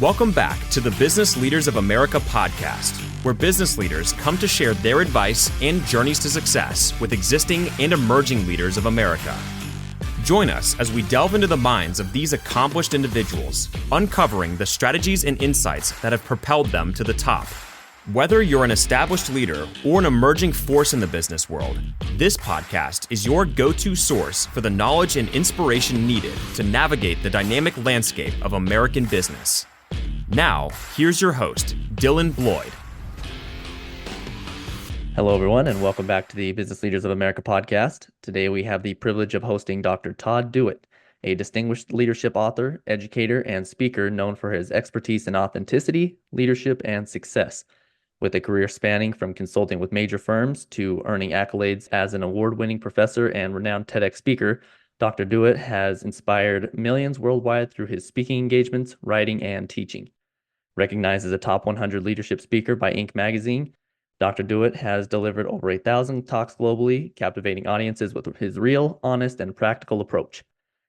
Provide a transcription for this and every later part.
Welcome back to the Business Leaders of America podcast, where business leaders come to share their advice and journeys to success with existing and emerging leaders of America. Join us as we delve into the minds of these accomplished individuals, uncovering the strategies and insights that have propelled them to the top. Whether you're an established leader or an emerging force in the business world, this podcast is your go-to source for the knowledge and inspiration needed to navigate the dynamic landscape of American business. Now, here's your host, Dylan Bloyd. Hello, everyone, and welcome back to the Business Leaders of America podcast. Today, we have the privilege of hosting Dr. Todd Dewett, a distinguished leadership author, educator, and speaker known for his expertise in authenticity, leadership, and success. With a career spanning from consulting with major firms to earning accolades as an award-winning professor and renowned TEDx speaker, Dr. Dewett has inspired millions worldwide through his speaking engagements, writing, and teaching. Recognized as a top 100 leadership speaker by Inc. magazine, Dr. Dewett has delivered over 8,000 talks globally, captivating audiences with his real, honest, and practical approach.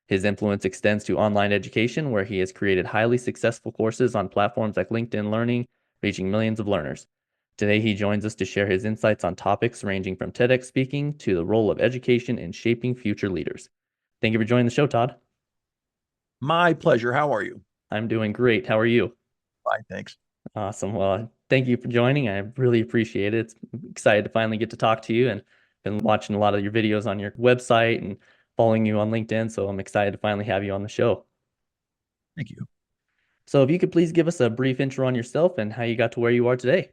His influence extends to online education, where he has created highly successful courses on platforms like LinkedIn Learning, reaching millions of learners. Today, he joins us to share his insights on topics ranging from TEDx speaking to the role of education in shaping future leaders. Thank you for joining the show, Todd. My pleasure. How are you? I'm doing great. How are you? Fine, thanks. Awesome. Well, thank you for joining. I really appreciate it. It's excited to finally get to talk to you, and been watching a lot of your videos on your website and following you on LinkedIn. So I'm excited to finally have you on the show. Thank you. So if you could please give us a brief intro on yourself and how you got to where you are today.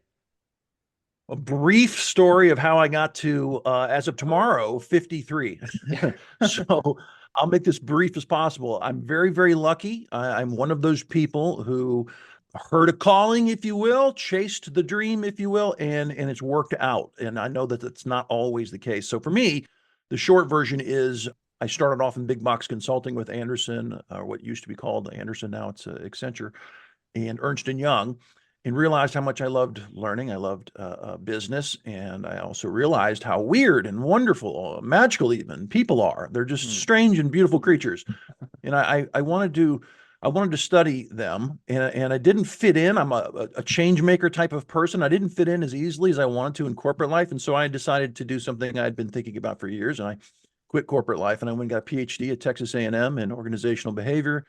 A brief story of how I got to, as of tomorrow, 53. So I'll make this brief as possible. I'm very, very lucky. I'm one of those people who heard a calling, if you will, chased the dream, if you will, and it's worked out. And I know that that's not always the case. So for me, the short version is I started off in big box consulting with Andersen, or what used to be called Andersen, now it's Accenture, and Ernst & Young, and realized how much I loved learning. I loved business. And I also realized how weird and wonderful, magical even people are. They're just strange and beautiful creatures. And I wanted to study them, and I didn't fit in. I'm a change maker type of person. I didn't fit in as easily as I wanted to in corporate life. And so I decided to do something I'd been thinking about for years. And I quit corporate life, and I went and got a PhD at Texas A&M in organizational behavior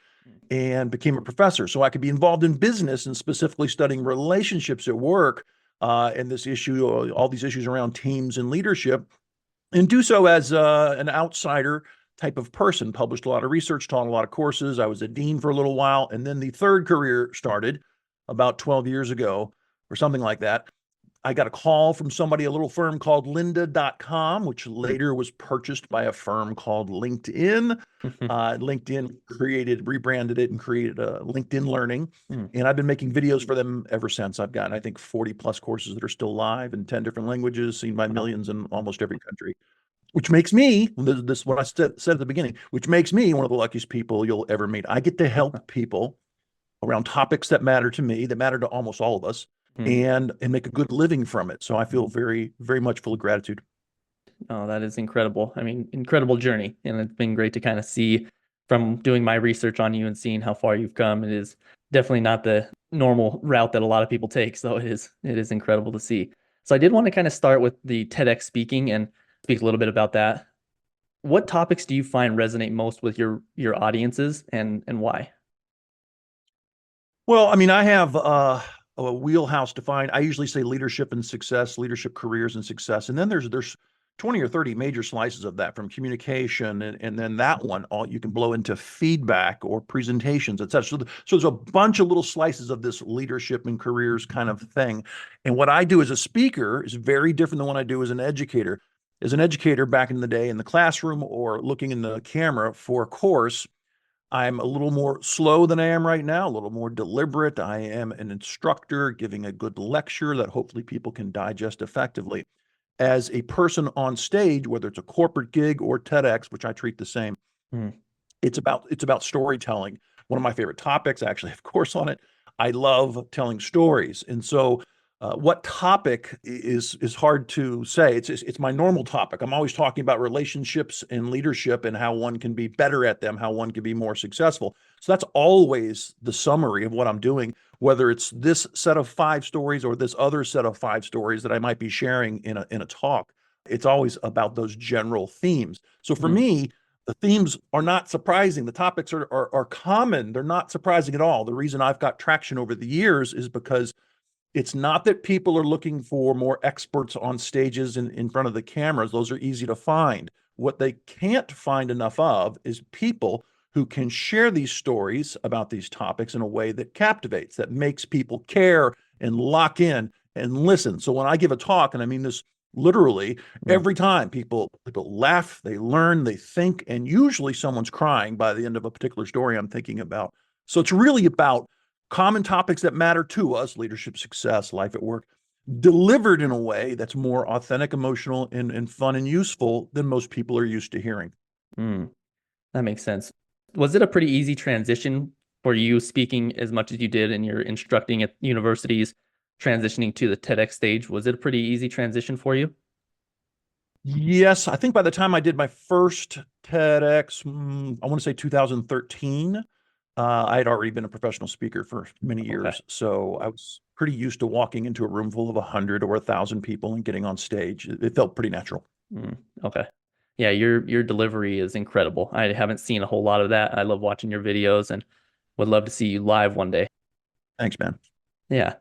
and became a professor. So I could be involved in business and specifically studying relationships at work, and this issue, all these issues around teams and leadership, and do so as an outsider type of person. Published a lot of research, taught a lot of courses. I was a dean for a little while. And then the third career started about 12 years ago or something like that. I got a call from somebody, a little firm called lynda.com, which later was purchased by a firm called LinkedIn. LinkedIn rebranded it and created LinkedIn Learning. And I've been making videos for them ever since. I've gotten, I think, 40 plus courses that are still live in 10 different languages, seen by millions in almost every country. Which makes me, this is what I said at the beginning, which makes me one of the luckiest people you'll ever meet. I get to help people around topics that matter to me, that matter to almost all of us, and make a good living from it. So I feel very, very much full of gratitude. Oh, that is incredible. I mean, incredible journey. And it's been great to kind of see from doing my research on you and seeing how far you've come. It is definitely not the normal route that a lot of people take. So it is incredible to see. So I did want to kind of start with the TEDx speaking and speak a little bit about that. What topics do you find resonate most with your audiences, and why? Well, I mean, I have a wheelhouse defined. I usually say leadership and success, leadership careers and success. And then there's 20 or 30 major slices of that, from communication, and then that one, all you can blow into feedback or presentations, et cetera. So there's a bunch of little slices of this leadership and careers kind of thing. And what I do as a speaker is very different than what I do as an educator. As an educator back in the day in the classroom or looking in the camera for a course, I'm a little more slow than I am right now, a little more deliberate. I am an instructor giving a good lecture that hopefully people can digest effectively. As a person on stage, whether it's a corporate gig or TEDx, which I treat the same, it's about storytelling. One of my favorite topics, I actually have a course on it. I love telling stories. And so What topic is hard to say. It's my normal topic. I'm always talking about relationships and leadership and how one can be better at them, how one can be more successful. So that's always the summary of what I'm doing, whether it's this set of 5 stories or this other set of 5 stories that I might be sharing in a talk. It's always about those general themes. So for me, the themes are not surprising. The topics are common. They're not surprising at all. The reason I've got traction over the years is because it's not that people are looking for more experts on stages in front of the cameras. Those are easy to find. What they can't find enough of is people who can share these stories about these topics in a way that captivates, that makes people care and lock in and listen. So when I give a talk, and I mean this literally, every time people laugh, they learn, they think, and usually someone's crying by the end of a particular story I'm thinking about. So it's really about common topics that matter to us, leadership, success, life at work, delivered in a way that's more authentic, emotional, and fun and useful than most people are used to hearing. That makes sense. Was it a pretty easy transition for you, speaking as much as you did and you're instructing at universities, transitioning to the TEDx stage? Was it a pretty easy transition for you? Yes, I think by the time I did my first TEDx, I want to say 2013, I had already been a professional speaker for many years. Okay. So I was pretty used to walking into a room full of 100 or 1,000 people and getting on stage. It felt pretty natural. Okay. Yeah, your delivery is incredible. I haven't seen a whole lot of that. I love watching your videos and would love to see you live one day. Thanks, man. Yeah.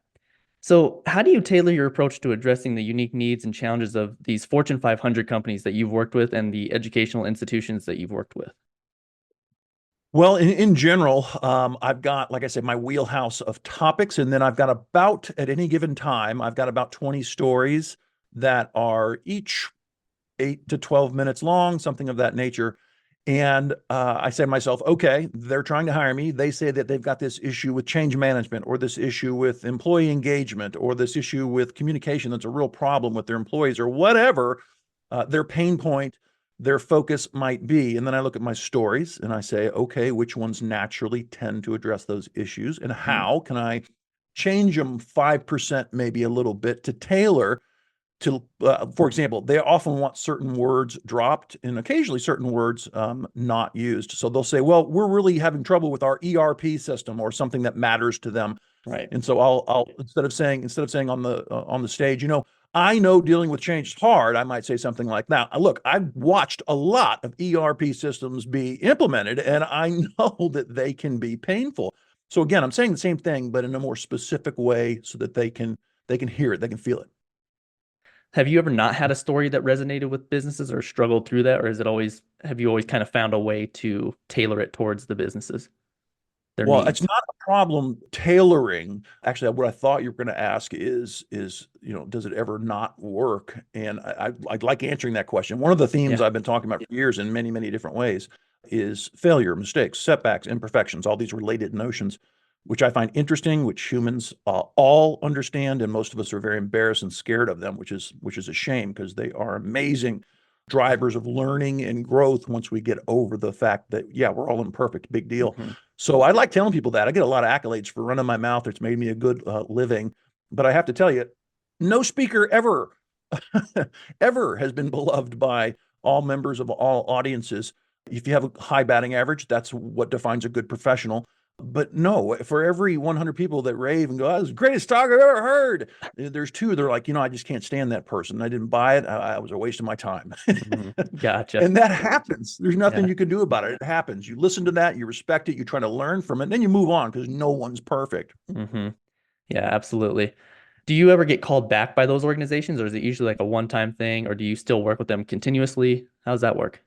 So how do you tailor your approach to addressing the unique needs and challenges of these Fortune 500 companies that you've worked with and the educational institutions that you've worked with? Well, in general, I've got, like I said, my wheelhouse of topics, and then I've got about, at any given time, I've got about 20 stories that are each 8 to 12 minutes long, something of that nature. And I say to myself, okay, they're trying to hire me. They say that they've got this issue with change management, or this issue with employee engagement, or this issue with communication that's a real problem with their employees, or whatever their pain point, their focus might be. And then I look at my stories and I say, okay, which ones naturally tend to address those issues, and how can I change them 5%, maybe a little bit, to tailor to, for example, they often want certain words dropped and occasionally certain words not used. So they'll say, well, we're really having trouble with our ERP system, or something that matters to them. Right. And so I'll instead of saying on the stage, I know dealing with change is hard, I might say something like, now, look, I've watched a lot of ERP systems be implemented, and I know that they can be painful. So again, I'm saying the same thing, but in a more specific way so that they can hear it, they can feel it. Have you ever not had a story that resonated with businesses or struggled through that? Or have you always kind of found a way to tailor it towards the businesses? Well, Needs? it's not a problem tailoring. Actually, what I thought you were going to ask is, does it ever not work? And I like answering that question. One of the themes I've been talking about for years in many, many different ways is failure, mistakes, setbacks, imperfections, all these related notions, which I find interesting, which humans all understand, and most of us are very embarrassed and scared of them, which is a shame, because they are amazing drivers of learning and growth once we get over the fact that, we're all imperfect, big deal. So I like telling people that. I get a lot of accolades for running my mouth. It's made me a good living. But I have to tell you, no speaker ever, ever has been beloved by all members of all audiences. If you have a high batting average, that's what defines a good professional. But no, for every 100 people that rave and go, "That was the greatest talk I've ever heard," there's 2 they're like, I just can't stand that person. I didn't buy it. I was a waste of my time. Gotcha. And that happens. There's nothing you can do about it. It happens. You listen to that, you respect it, you try to learn from it, and then you move on, because no one's perfect. Yeah, absolutely. Do you ever get called back by those organizations, or is it usually like a one-time thing, or do you still work with them continuously? How does that work?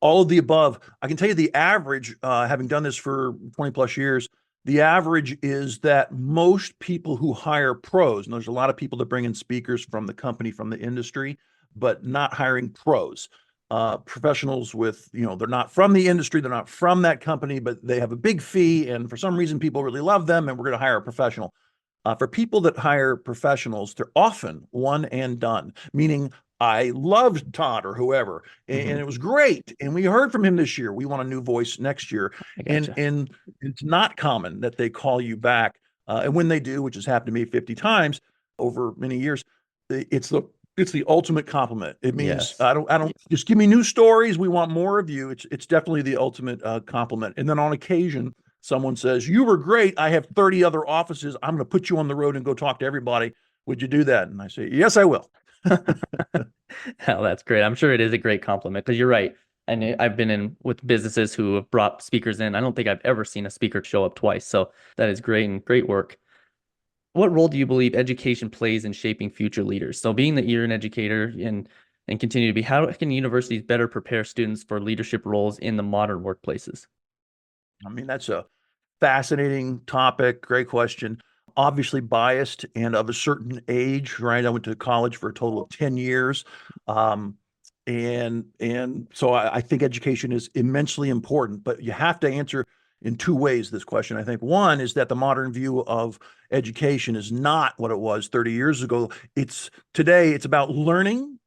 All of the above. I can tell you the average, having done this for 20 plus years, the average is that most people who hire pros, and there's a lot of people that bring in speakers from the company, from the industry, but not hiring pros, professionals with, they're not from the industry, they're not from that company, but they have a big fee, and for some reason people really love them, and we're going to hire a professional. For people that hire professionals, they're often one and done, meaning I loved Todd or whoever, and it was great, and we heard from him this year. We want a new voice next year. Gotcha. And it's not common that they call you back. And when they do, which has happened to me 50 times, over many years. It's the ultimate compliment. It means Yes. I don't just give me new stories. We want more of you. It's definitely the ultimate compliment. And then on occasion, someone says, "You were great. I have 30 other offices. I'm going to put you on the road and go talk to everybody. Would you do that?" And I say, "Yes, I will." Oh, that's great. I'm sure it is a great compliment because you're right. And I've been in with businesses who have brought speakers in. I don't think I've ever seen a speaker show up twice. So that is great and great work. What role do you believe education plays in shaping future leaders? So being that you're an educator and continue to be, how can universities better prepare students for leadership roles in the modern workplaces? I mean, that's a fascinating topic. Great question. Obviously biased and of a certain age, right? I went to college for a total of 10 years. Um, and so I think education is immensely important, but you have to answer in two ways this question. I think one is that the modern view of education is not what it was 30 years ago. It's about learning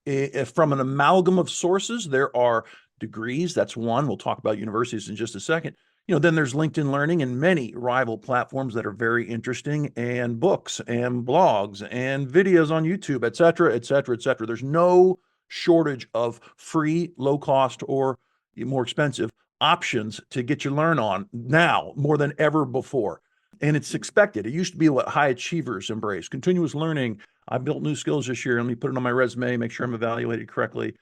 from an amalgam of sources. There are degrees, that's one. We'll talk about universities in just a second. Then there's LinkedIn Learning and many rival platforms that are very interesting, and books and blogs and videos on YouTube, et cetera, et cetera, et cetera. There's no shortage of free, low cost, or more expensive options to get you learn on now more than ever before. And it's expected. It used to be what high achievers embrace: continuous learning. I built new skills this year. Let me put it on my resume, make sure I'm evaluated correctly.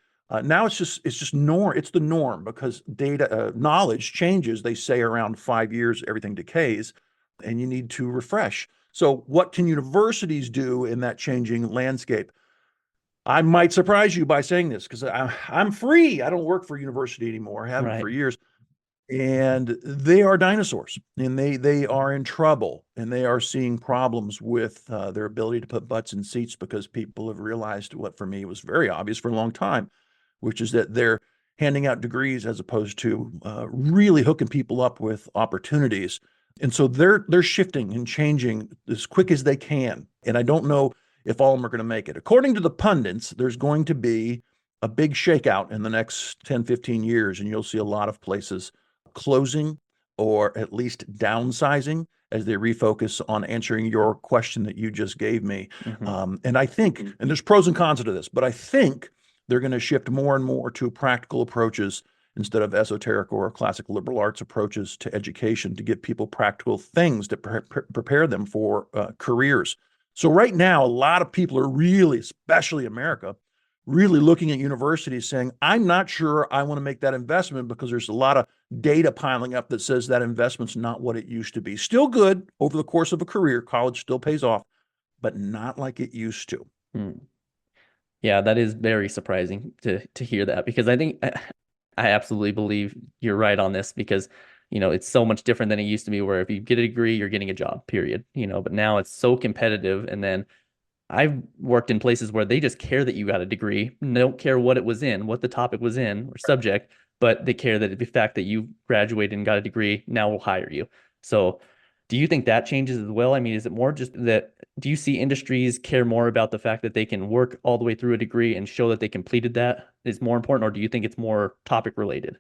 Now it's just norm. It's the norm because data knowledge changes. They say around 5 years, everything decays, and you need to refresh. So, what can universities do in that changing landscape? I might surprise you by saying this because I'm free. I don't work for a university anymore. I haven't Right. for years, and they are dinosaurs, and they are in trouble, and they are seeing problems with their ability to put butts in seats because people have realized what for me was very obvious for a long time, which is that they're handing out degrees as opposed to really hooking people up with opportunities. And so they're shifting and changing as quick as they can. And I don't know if all of them are going to make it. According to the pundits, there's going to be a big shakeout in the next 10, 15 years, and you'll see a lot of places closing or at least downsizing as they refocus on answering your question that you just gave me. And I think, and there's pros and cons to this, but I think they're going to shift more and more to practical approaches instead of esoteric or classic liberal arts approaches to education to give people practical things to prepare them for careers. So right now, a lot of people are really, especially America, really looking at universities saying, I'm not sure I want to make that investment because there's a lot of data piling up that says that investment's not what it used to be. Still good over the course of a career. College still pays off, but not like it used to. Hmm. Yeah, that is very surprising to hear that because I think I absolutely believe you're right on this because it's so much different than it used to be where if you get a degree, you're getting a job, period. But now it's so competitive. And then I've worked in places where they just care that you got a degree, don't care what it was in, what the topic was in or subject, but they care that the fact that you graduated and got a degree now will hire you. So do you think that changes as well? I mean, is it more just that, do you see industries care more about the fact that they can work all the way through a degree and show that they completed that is more important, or do you think it's more topic related?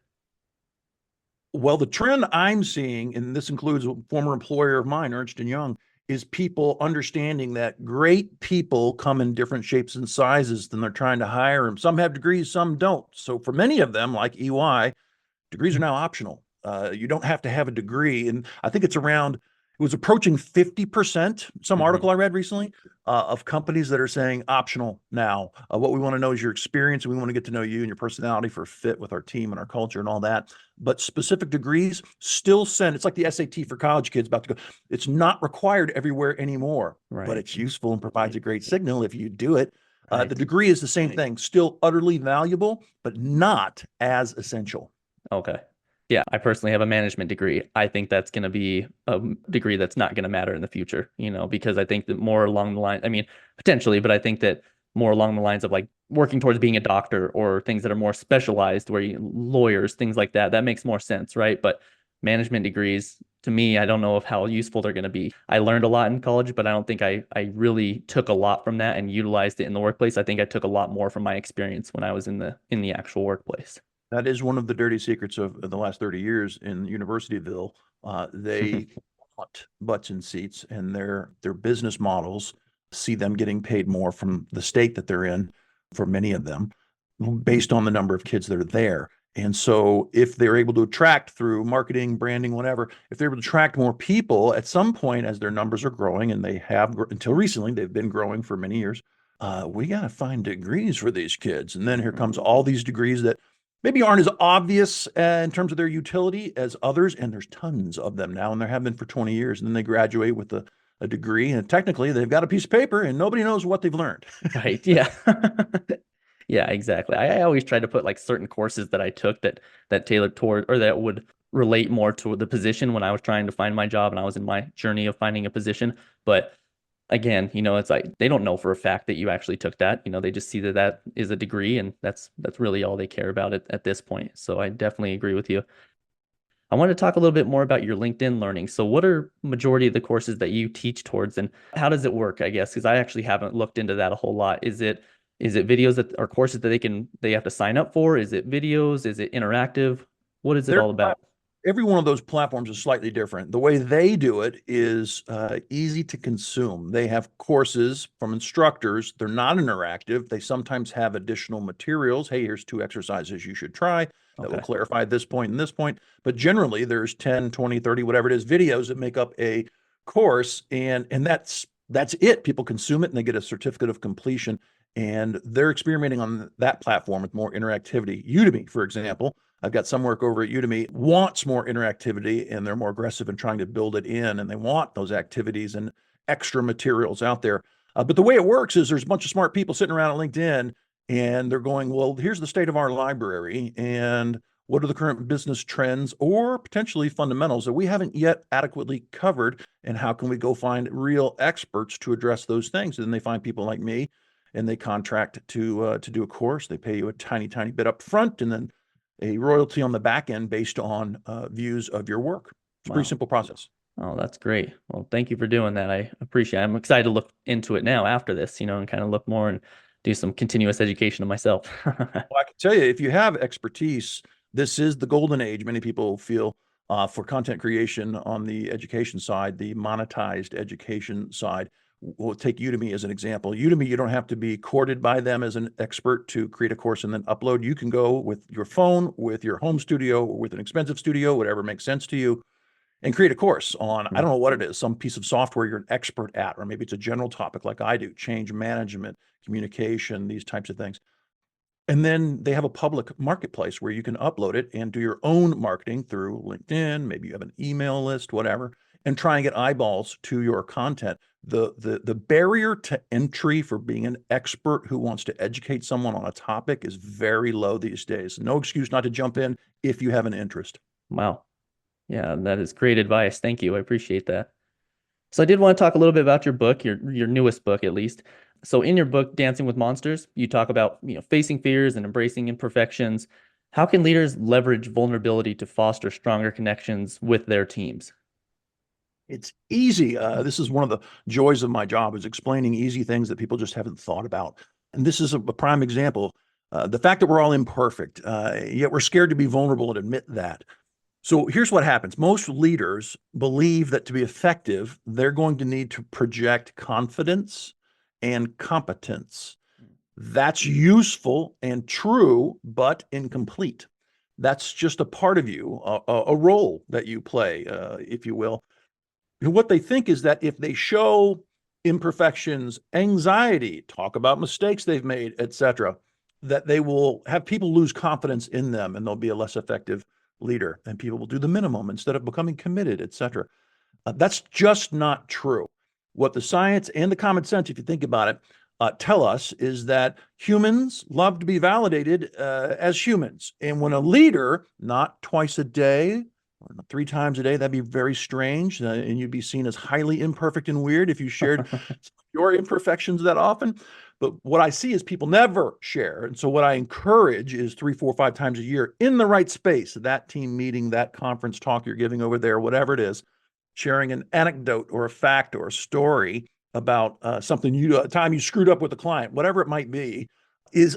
Well, the trend I'm seeing, and this includes a former employer of mine, Ernst & Young, is people understanding that great people come in different shapes and sizes than they're trying to hire them. Some have degrees, some don't. So for many of them, like EY, degrees are now optional. You don't have to have a degree. And I think it was approaching 50%, some article I read recently, of companies that are saying optional now. What we want to know is your experience, and we want to get to know you and your personality for fit with our team and our culture and all that. But specific degrees still send. It's like the SAT for college kids about to go. It's not required everywhere anymore, but it's useful and provides a great signal if you do it. The degree is the same thing, still utterly valuable, but not as essential. Okay. Yeah, I personally have a management degree. I think that's going to be a degree that's not going to matter in the future, because I think that more along the line, I mean, potentially, but I think that more along the lines of like working towards being a doctor or things that are more specialized where lawyers, things like that, that makes more sense, right? But management degrees, to me, I don't know of how useful they're going to be. I learned a lot in college, but I don't think I really took a lot from that and utilized it in the workplace. I think I took a lot more from my experience when I was in the actual workplace. That is one of the dirty secrets of the last 30 years in Universityville. They want butts in seats, and their business models see them getting paid more from the state that they're in for many of them based on the number of kids that are there. And so if they're able to attract through marketing, branding, whatever, if they're able to attract more people at some point as their numbers are growing, and they have until recently, they've been growing for many years, we got to find degrees for these kids. And then here comes all these degrees that maybe aren't as obvious in terms of their utility as others. And there's tons of them now, and there have been for 20 years. And then they graduate with a degree, and technically they've got a piece of paper and nobody knows what they've learned. Right. Yeah. Yeah, exactly. I always try to put like certain courses that I took that tailored toward, or that would relate more to the position when I was trying to find my job and I was in my journey of finding a position. But again, it's like they don't know for a fact that you actually took that. They just see that is a degree, and that's really all they care about at this point. So I definitely agree with you. I want to talk a little bit more about your LinkedIn learning. So what are majority of the courses that you teach towards, and how does it work, I guess? Because I actually haven't looked into that a whole lot. Is it videos that are courses that they have to sign up for? Is it videos? Is it interactive? What is it all about? Every one of those platforms is slightly different. The way they do it is easy to consume. They have courses from instructors. They're not interactive. They sometimes have additional materials. Hey, here's 2 exercises you should try that will clarify this point and this point. But generally, there's 10, 20, 30, whatever it is, videos that make up a course. And that's it. People consume it and they get a certificate of completion. And they're experimenting on that platform with more interactivity. Udemy, for example, I've got some work over at Udemy, wants more interactivity, and they're more aggressive in trying to build it in, and they want those activities and extra materials out there. But the way it works is there's a bunch of smart people sitting around at LinkedIn, and they're going, well, here's the state of our library, and what are the current business trends or potentially fundamentals that we haven't yet adequately covered, and how can we go find real experts to address those things? And then they find people like me, and they contract to do a course. They pay you a tiny, tiny bit up front, and then a royalty on the back end based on views of your work. It's a pretty simple process. Oh, that's great. Well, thank you for doing that. I appreciate it. I'm excited to look into it now after this, and kind of look more and do some continuous education of myself. Well, I can tell you, if you have expertise, this is the golden age. Many people feel for content creation on the education side, the monetized education side. We'll take Udemy as an example. Udemy, you don't have to be courted by them as an expert to create a course and then upload. You can go with your phone, with your home studio, or with an expensive studio, whatever makes sense to you, and create a course on, I don't know what it is, some piece of software you're an expert at, or maybe it's a general topic like I do, change management, communication, these types of things. And then they have a public marketplace where you can upload it and do your own marketing through LinkedIn. Maybe you have an email list, whatever, and try and get eyeballs to your content. The barrier to entry for being an expert who wants to educate someone on a topic is very low these days. No excuse not to jump in if you have an interest. Wow. Yeah, that is great advice. Thank you. I appreciate that. So I did want to talk a little bit about your book, your newest book, at least. So in your book, Dancing with Monsters, you talk about, facing fears and embracing imperfections. How can leaders leverage vulnerability to foster stronger connections with their teams? It's easy. This is one of the joys of my job, is explaining easy things that people just haven't thought about. And this is a prime example. The fact that we're all imperfect, yet we're scared to be vulnerable and admit that. So here's what happens. Most leaders believe that to be effective, they're going to need to project confidence and competence. That's useful and true, but incomplete. That's just a part of you, a role that you play, if you will. And what they think is that if they show imperfections, anxiety, talk about mistakes they've made, etc., that they will have people lose confidence in them and they'll be a less effective leader, and people will do the minimum instead of becoming committed, etc. That's just not true. What the science and the common sense, if you think about it, tell us is that humans love to be validated as humans. And when a leader, not twice a day, or 3 times a day, that'd be very strange, and you'd be seen as highly imperfect and weird if you shared your imperfections that often. But what I see is people never share. And so what I encourage is 3, 4, 5 times a year in the right space, that team meeting, that conference talk you're giving over there, whatever it is, sharing an anecdote or a fact or a story about something a time you screwed up with a client, whatever it might be, is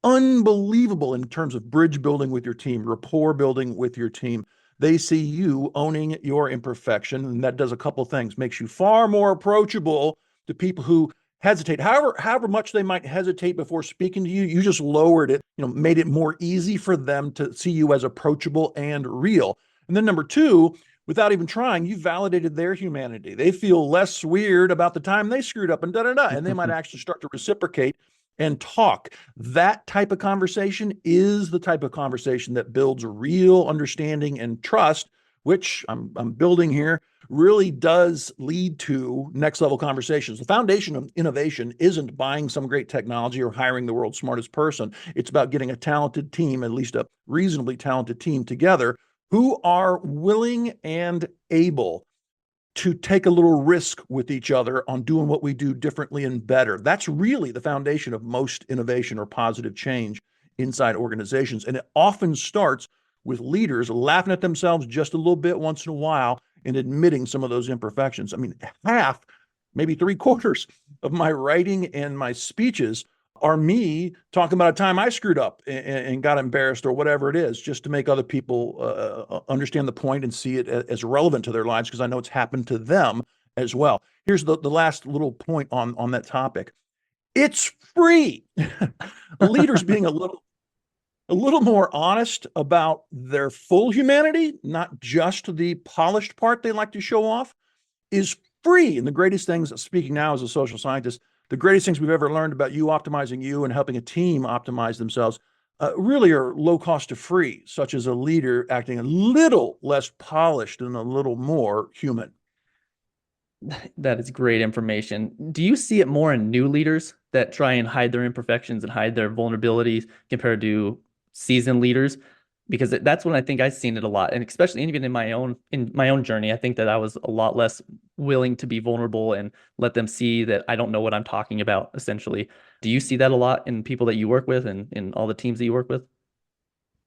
unbelievable in terms of bridge building with your team, rapport building with your team. They see you owning your imperfection, and that does a couple things. Makes you far more approachable to people who hesitate. However much they might hesitate before speaking to you, you just lowered it, made it more easy for them to see you as approachable and real. And then number two, without even trying, you validated their humanity. They feel less weird about the time they screwed up and and they might actually start to reciprocate and talk. That type of conversation is the type of conversation that builds real understanding and trust, which I'm building here, really does lead to next level conversations. The foundation of innovation isn't buying some great technology or hiring the world's smartest person. It's about getting a talented team, at least a reasonably talented team together, who are willing and able to take a little risk with each other on doing what we do differently and better. That's really the foundation of most innovation or positive change inside organizations. And it often starts with leaders laughing at themselves just a little bit once in a while and admitting some of those imperfections. I mean, half, maybe 3/4 of my writing and my speeches are me talking about a time I screwed up and got embarrassed or whatever it is, just to make other people understand the point and see it as relevant to their lives, because I know it's happened to them as well. Here's the last little point on that topic. It's free. Leaders being a little more honest about their full humanity, not just the polished part they like to show off, is free. And the greatest things, speaking now as a social scientist, the greatest things we've ever learned about you optimizing you and helping a team optimize themselves really are low cost to free, such as a leader acting a little less polished and a little more human. That is great information. Do you see it more in new leaders that try and hide their imperfections and hide their vulnerabilities compared to seasoned leaders? Because that's when I think I've seen it a lot, and especially even in my own journey, I think that I was a lot less willing to be vulnerable and let them see that I don't know what I'm talking about, essentially. Do you see that a lot in people that you work with and in all the teams that you work with?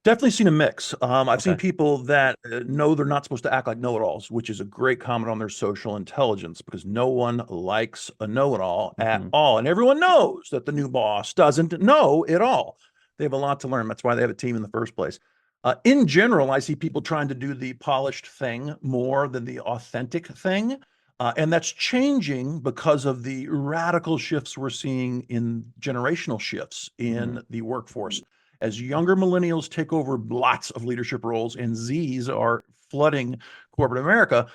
Definitely seen a mix. I've seen people that know they're not supposed to act like know-it-alls, which is a great comment on their social intelligence, because no one likes a know-it-all at all. And everyone knows that the new boss doesn't know it all. They have a lot to learn. That's why they have a team in the first place. In general, I see people trying to do the polished thing more than the authentic thing. And that's changing because of the radical shifts we're seeing in generational shifts in the workforce. As younger millennials take over lots of leadership roles and Zs are flooding corporate America,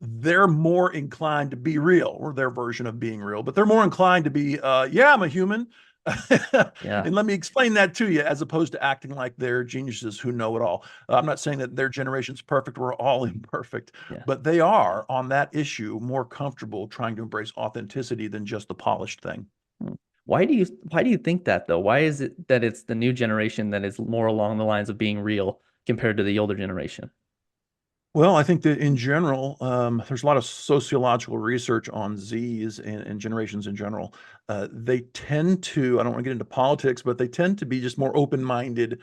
they're more inclined to be real, or their version of being real, but they're more inclined to be, yeah, I'm a human. And let me explain that to you, as opposed to acting like they're geniuses who know it all. I'm not saying that their generation's perfect. We're all imperfect, but they are on that issue more comfortable trying to embrace authenticity than just the polished thing. Why do you think that, though? Why is it that it's the new generation that is more along the lines of being real compared to the older generation? Well, I think that in general, there's a lot of sociological research on Zs and generations in general. They tend to, I don't want to get into politics, but they tend to be just more open-minded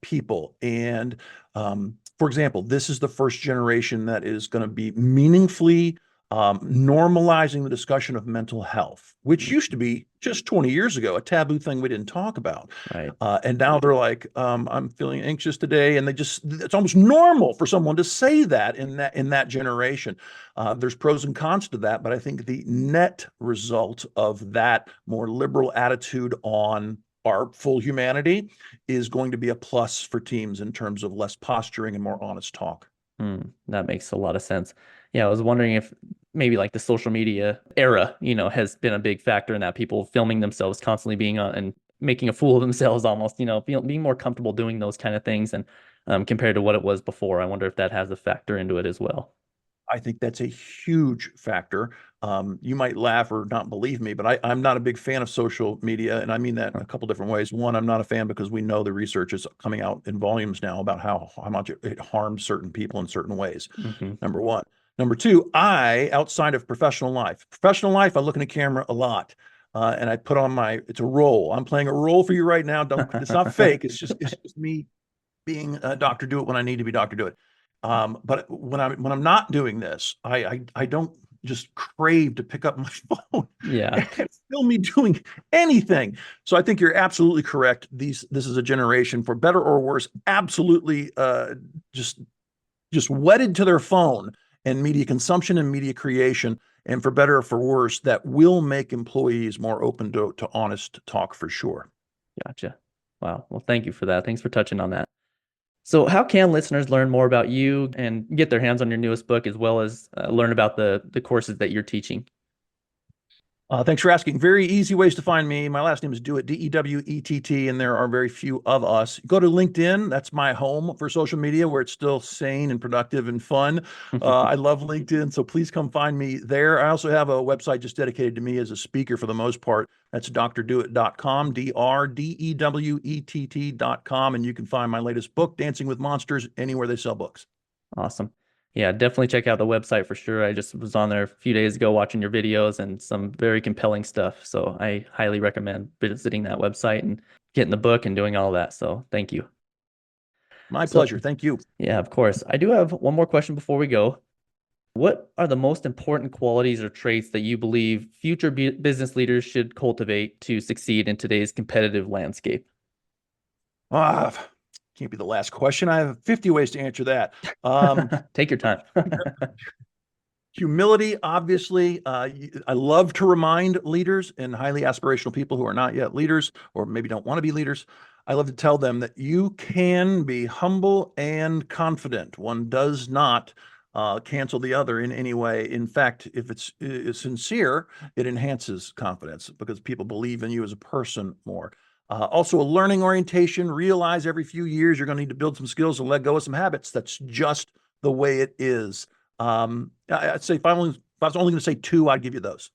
people. And for example, this is the first generation that is going to be meaningfully normalizing the discussion of mental health, which used to be just 20 years ago a taboo thing we didn't talk about. Right. And now they're like, I'm feeling anxious today, and it's almost normal for someone to say that in that generation. There's pros and cons to that, but I think the net result of that more liberal attitude on our full humanity is going to be a plus for teams in terms of less posturing and more honest talk. That makes a lot of sense. Yeah, I was wondering if maybe like the social media era, has been a big factor in that. People filming themselves constantly being on and making a fool of themselves almost, being more comfortable doing those kind of things, and compared to what it was before. I wonder if that has a factor into it as well. I think that's a huge factor. You might laugh or not believe me, but I'm not a big fan of social media. And I mean that in a couple different ways. One, I'm not a fan because we know the research is coming out in volumes now about how much it harms certain people in certain ways. Number one. Number two, outside of professional life, I look in a camera a lot. And I put on it's a role. I'm playing a role for you right now. It's not fake. It's just me being Dr. Dewett when I need to be Dr. Dewett. But when I'm not doing this, I don't just crave to pick up my phone and film me doing anything. So I think you're absolutely correct. This is a generation, for better or worse, absolutely just wedded to their phone and media consumption and media creation. and for better or for worse, that will make employees more open to honest talk for sure. Gotcha. Wow. Well, thank you for that. Thanks for touching on that. So how can listeners learn more about you and get their hands on your newest book, as well as learn about the courses that you're teaching? Thanks for asking. Very easy ways to find me. My last name is Dewett, Dewett, and there are very few of us. Go to LinkedIn. That's my home for social media, where it's still sane and productive and fun. I love LinkedIn, so please come find me there. I also have a website just dedicated to me as a speaker for the most part. That's drdewett.com, DRDEWETT.com, and you can find my latest book, Dancing with Monsters, anywhere they sell books. Awesome. Yeah, definitely check out the website for sure. I just was on there a few days ago watching your videos and some very compelling stuff. So I highly recommend visiting that website and getting the book and doing all that. So thank you. My pleasure. Thank you. Yeah, of course. I do have one more question before we go. What are the most important qualities or traits that you believe future business leaders should cultivate to succeed in today's competitive landscape? Can't be the last question. I have 50 ways to answer that. Take your time. Humility, obviously. I love to remind leaders and highly aspirational people who are not yet leaders or maybe don't want to be leaders. I love to tell them that you can be humble and confident. One does not cancel the other in any way. In fact, if it's sincere, it enhances confidence because people believe in you as a person more. Also, a learning orientation. Realize every few years you're going to need to build some skills and let go of some habits. That's just the way it is. I'd say if I was only going to say two, I'd give you those.